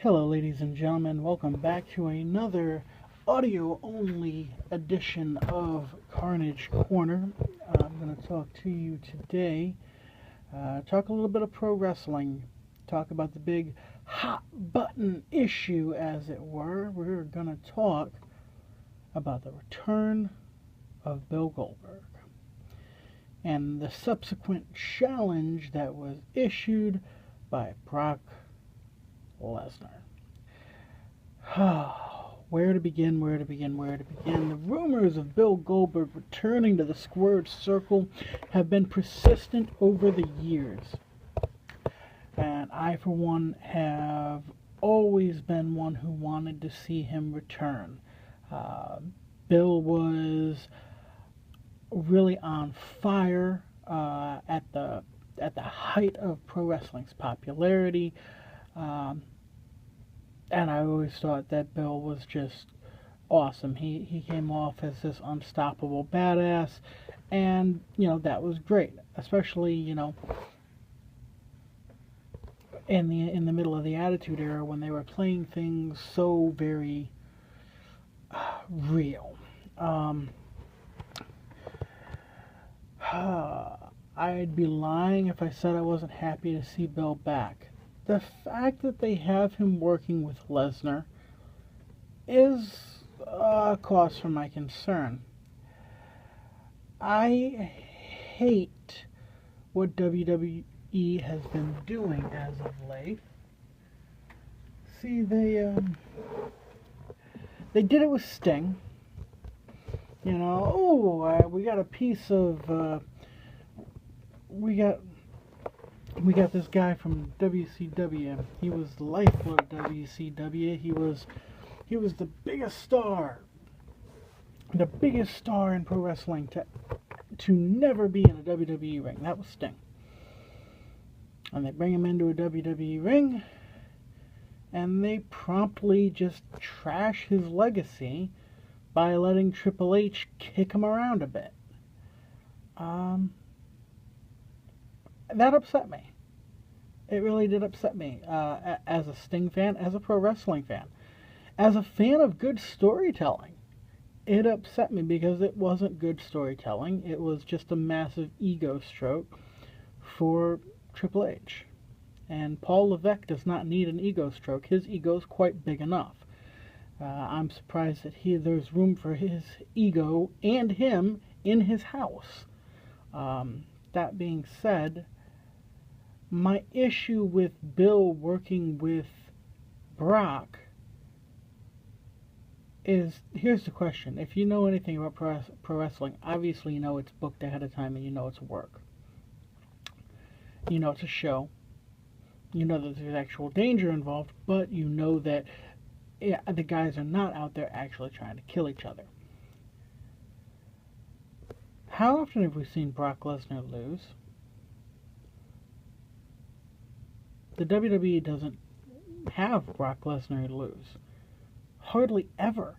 Hello ladies and gentlemen, welcome back to another audio-only edition of Carnage Corner. I'm going to talk to you today, talk a little bit of pro wrestling, talk about the big hot button issue as it were. We're going to talk about the return of Bill Goldberg and the subsequent challenge that was issued by Brock Lesnar. Where to begin? The rumors of Bill Goldberg returning to the squared circle have been persistent over the years. And I, for one, have always been one who wanted to see him return. Bill was really on fire at the height of pro wrestling's popularity. And I always thought that Bill was just awesome. He came off as this unstoppable badass, and, that was great. Especially, in the middle of the Attitude Era when they were playing things so very real. I'd be lying if I said I wasn't happy to see Bill back. The fact that they have him working with Lesnar is a cause for my concern. I hate what WWE has been doing as of late. See, they did it with Sting. We got a piece of, we got this guy from WCW. He was the lifeblood of WCW. He was the biggest star in pro wrestling to never be in a WWE ring. That was Sting. And they bring him into a WWE ring, and they promptly just trash his legacy by letting Triple H kick him around a bit. That upset me. It really did upset me as a Sting fan, as a pro wrestling fan. As a fan of good storytelling, it upset me because it wasn't good storytelling. It was just a massive ego stroke for Triple H. And Paul Levesque does not need an ego stroke. His ego's quite big enough. I'm surprised that there's room for his ego and him in his house. That being said, my issue with Bill working with Brock is, here's the question. If you know anything about pro wrestling, obviously you know it's booked ahead of time and you know it's work. You know it's a show. You know that there's actual danger involved, but you know that the guys are not out there actually trying to kill each other. How often have we seen Brock Lesnar lose? The WWE doesn't have Brock Lesnar lose. Hardly ever.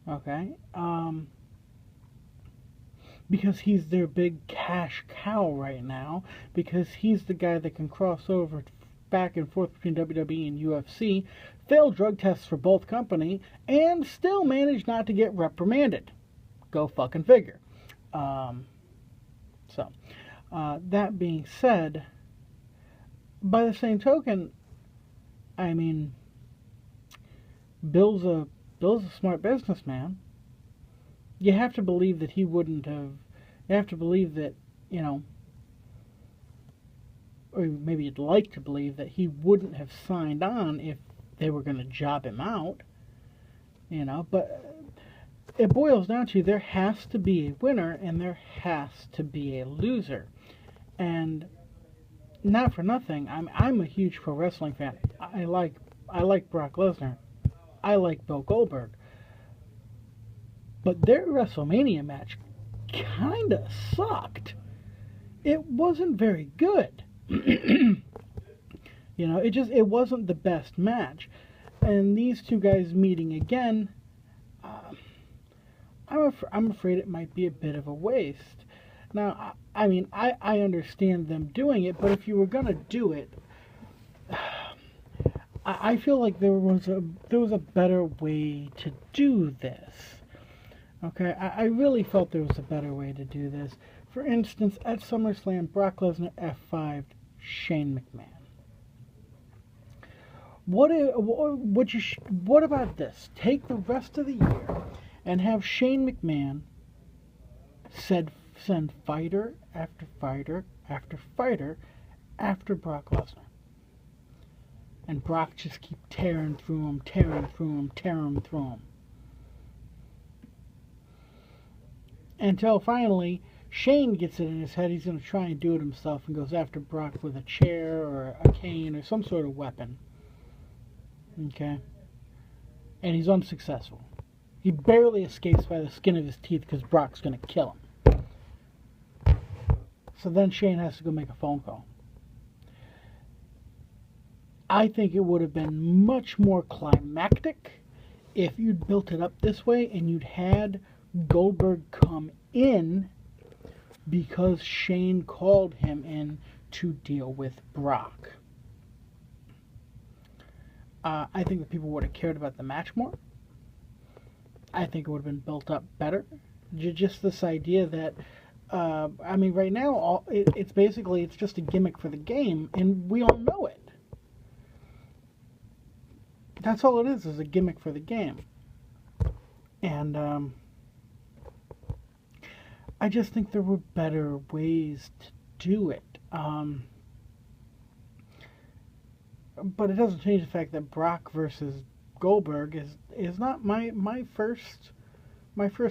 Okay? Because he's their big cash cow right now. Because he's the guy that can cross over back and forth between WWE and UFC, fail drug tests for both company, and still manage not to get reprimanded. Go fucking figure. That being said, by the same token, I mean, Bill's a smart businessman. You have to believe that he wouldn't have. You have to believe that, or maybe you'd like to believe that he wouldn't have signed on if they were going to job him out. But it boils down to there has to be a winner and there has to be a loser. And not for nothing, I'm a huge pro wrestling fan. I like Brock Lesnar. I like Bill Goldberg. But their WrestleMania match kinda sucked. It wasn't very good. It wasn't the best match. And these two guys meeting again, I'm afraid it might be a bit of a waste. Now, I understand them doing it, but if you were going to do it, I feel like there was a better way to do this. Okay, I really felt there was a better way to do this. For instance, at SummerSlam, Brock Lesnar F5'd Shane McMahon. What about this? Take the rest of the year and have Shane McMahon send fighter after fighter after fighter after Brock Lesnar. And Brock just keep tearing through him, tearing through him, tearing through him. Until finally, Shane gets it in his head he's going to try and do it himself and goes after Brock with a chair or a cane or some sort of weapon. Okay? And he's unsuccessful. He barely escapes by the skin of his teeth because Brock's going to kill him. So then Shane has to go make a phone call. I think it would have been much more climactic if you'd built it up this way and you'd had Goldberg come in because Shane called him in to deal with Brock. I think that people would have cared about the match more. I think it would have been built up better. Just this idea that, right now, it's just a gimmick for the game, and we all know it. That's all it is a gimmick for the game. And, I just think there were better ways to do it. But it doesn't change the fact that Brock versus Goldberg is not my first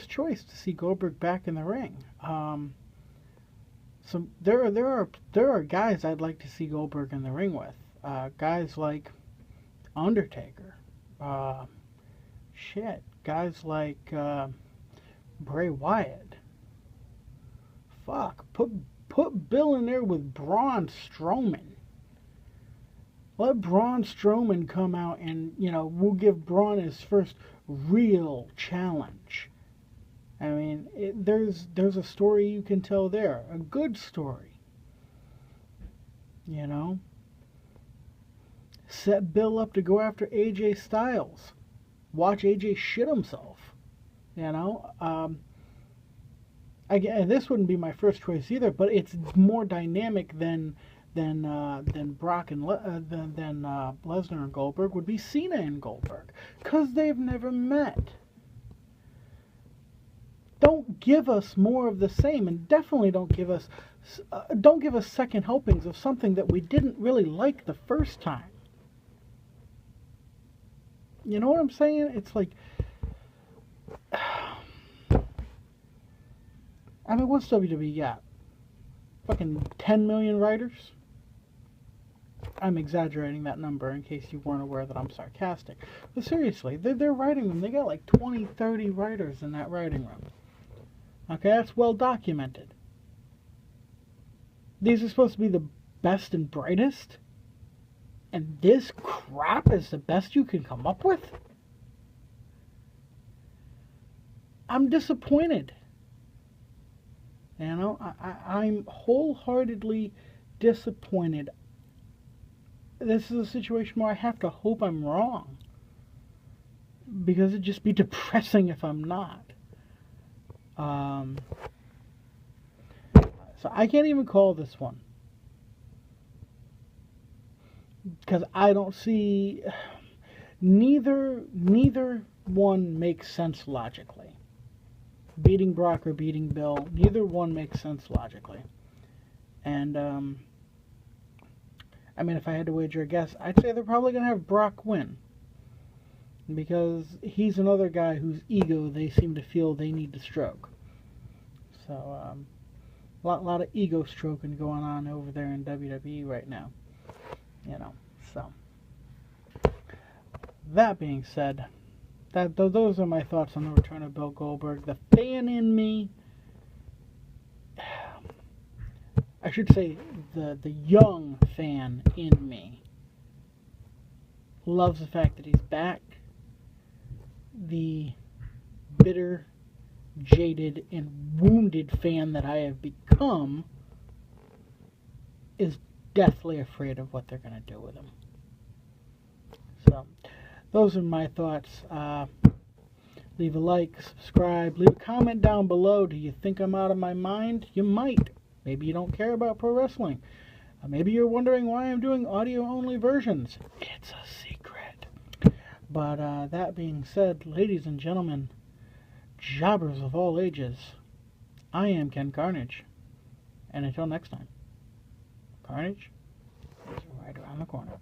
choice to see Goldberg back in the ring. So there are guys I'd like to see Goldberg in the ring with. Guys like Undertaker. Guys like Bray Wyatt. Fuck, put Bill in there with Braun Strowman. Let Braun Strowman come out and, we'll give Braun his first real challenge. I mean, there's a story you can tell there. A good story. Set Bill up to go after AJ Styles. Watch AJ shit himself. Again, this wouldn't be my first choice either, but it's more dynamic than Brock and Lesnar and Goldberg would be Cena and Goldberg, because they've never met. Don't give us more of the same, and definitely don't give us second helpings of something that we didn't really like the first time. You know what I'm saying? It's like, what's WWE got? Fucking 10 million writers? I'm exaggerating that number in case you weren't aware that I'm sarcastic. But seriously, they're writing them. They got like 20, 30 writers in that writing room. Okay, that's well documented. These are supposed to be the best and brightest? And this crap is the best you can come up with? I'm disappointed. I'm wholeheartedly disappointed. This is a situation where I have to hope I'm wrong. Because it'd just be depressing if I'm not. So I can't even call this one. Because I don't see... Neither one makes sense logically. Beating Brock or beating Bill, neither one makes sense logically. And, if I had to wager a guess, I'd say they're probably going to have Brock win. Because he's another guy whose ego they seem to feel they need to stroke. So, a lot of ego stroking going on over there in WWE right now. So. That being said, those are my thoughts on the return of Bill Goldberg. The fan in me, I should say the young fan in me, loves the fact that he's back. The bitter, jaded, and wounded fan that I have become is deathly afraid of what they're going to do with him. So, those are my thoughts. Leave a like, subscribe, leave a comment down below. Do you think I'm out of my mind? You might. Maybe you don't care about pro wrestling. Maybe you're wondering why I'm doing audio-only versions. It's a secret. But that being said, ladies and gentlemen, jobbers of all ages, I am Ken Carnage. And until next time, Carnage is right around the corner.